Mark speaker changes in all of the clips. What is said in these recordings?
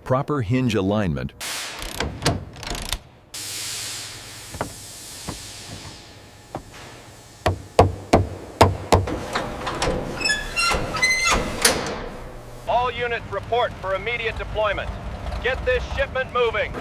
Speaker 1: Proper hinge alignment
Speaker 2: All units report for immediate deployment. Get this shipment moving.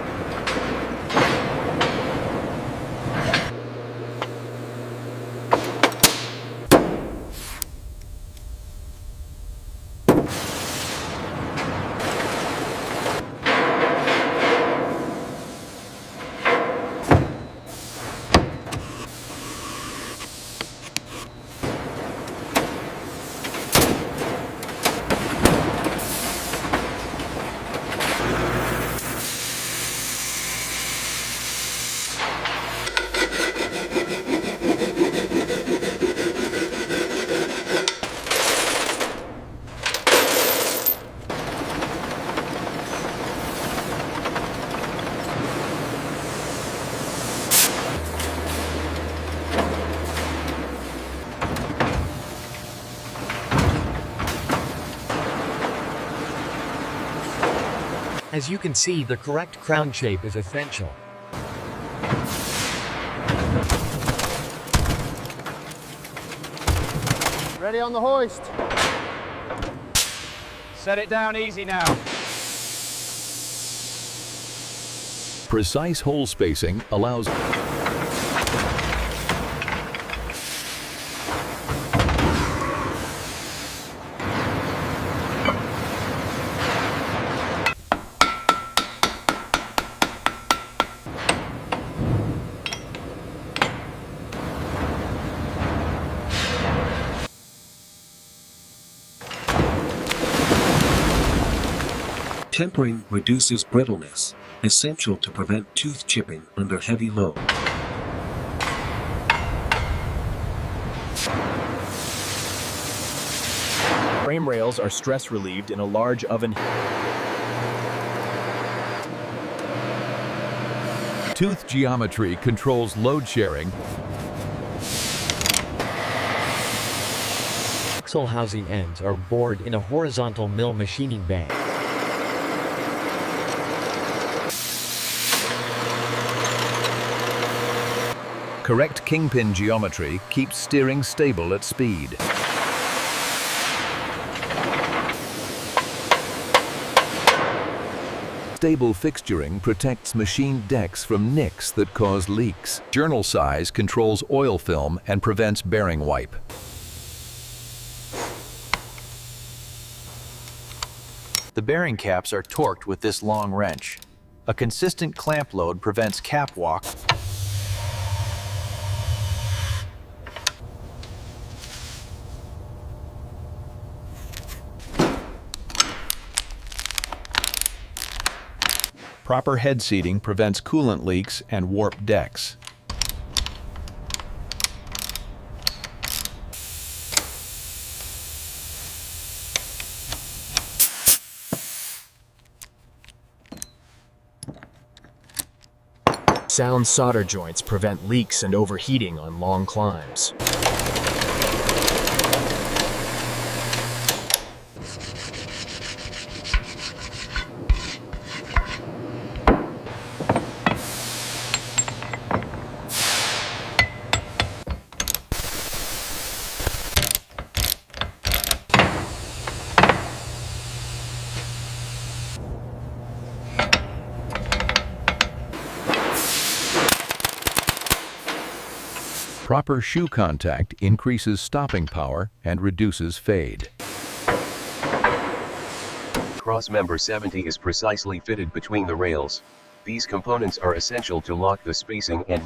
Speaker 3: As you can see, the correct crown shape is essential.
Speaker 4: Ready on the hoist.
Speaker 2: Set it down easy now.
Speaker 1: Precise hole spacing allows
Speaker 5: Tempering reduces brittleness, essential to prevent tooth chipping under heavy load.
Speaker 6: Frame rails are stress relieved in a large oven.
Speaker 1: tooth geometry controls load sharing.
Speaker 3: Axle housing ends are bored in a horizontal mill machining bay.
Speaker 1: Correct kingpin geometry keeps steering stable at speed. Stable fixturing protects machine decks from nicks that cause leaks. Journal size controls oil film and prevents bearing wipe.
Speaker 7: The bearing caps are torqued with this long wrench. A consistent clamp load prevents cap walk.
Speaker 6: Proper head seating prevents coolant leaks and warped decks. Sound solder joints prevent leaks and overheating on long climbs.
Speaker 1: Proper shoe contact increases stopping power and reduces fade.
Speaker 8: Crossmember 70 is precisely fitted between the rails. These components are essential to lock the spacing and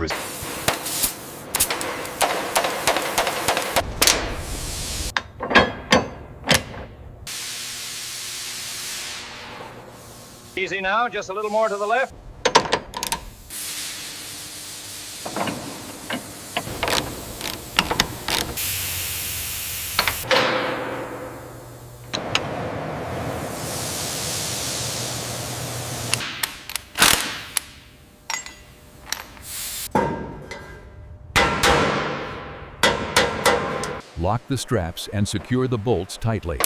Speaker 2: Easy now, just a little more to the left.
Speaker 1: Lock the straps and secure the bolts tightly.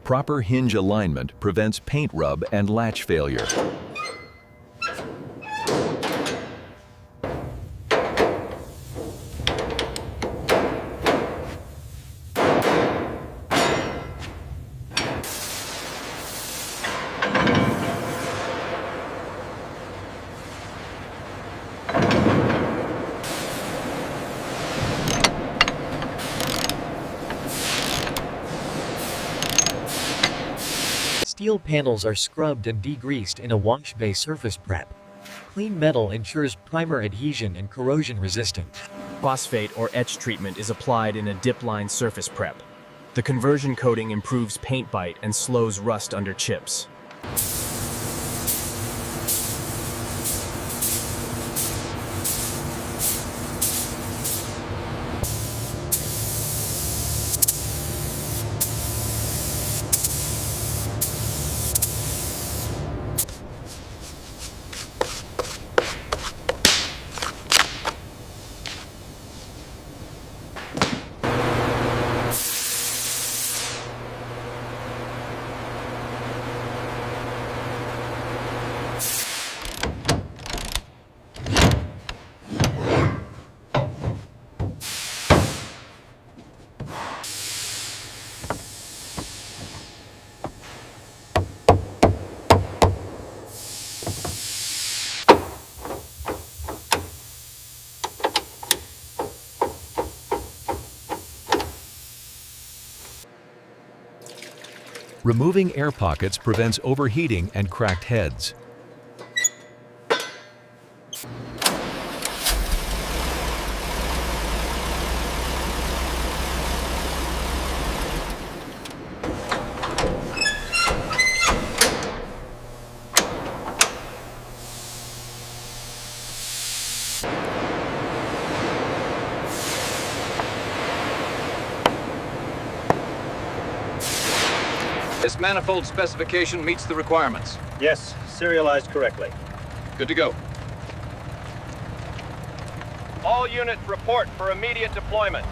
Speaker 1: Proper hinge alignment prevents paint rub and latch failure.
Speaker 3: Steel panels are scrubbed and degreased in a wash bay surface prep. Clean metal ensures primer adhesion and corrosion resistance.
Speaker 6: Phosphate or etch treatment is applied in a dip line surface prep. The conversion coating improves paint bite and slows rust under chips.
Speaker 1: Removing air pockets prevents overheating and cracked heads.
Speaker 2: This manifold specification meets the requirements.
Speaker 9: Yes, serialized correctly.
Speaker 2: Good to go. All units report for immediate deployment.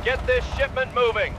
Speaker 2: Get this shipment moving.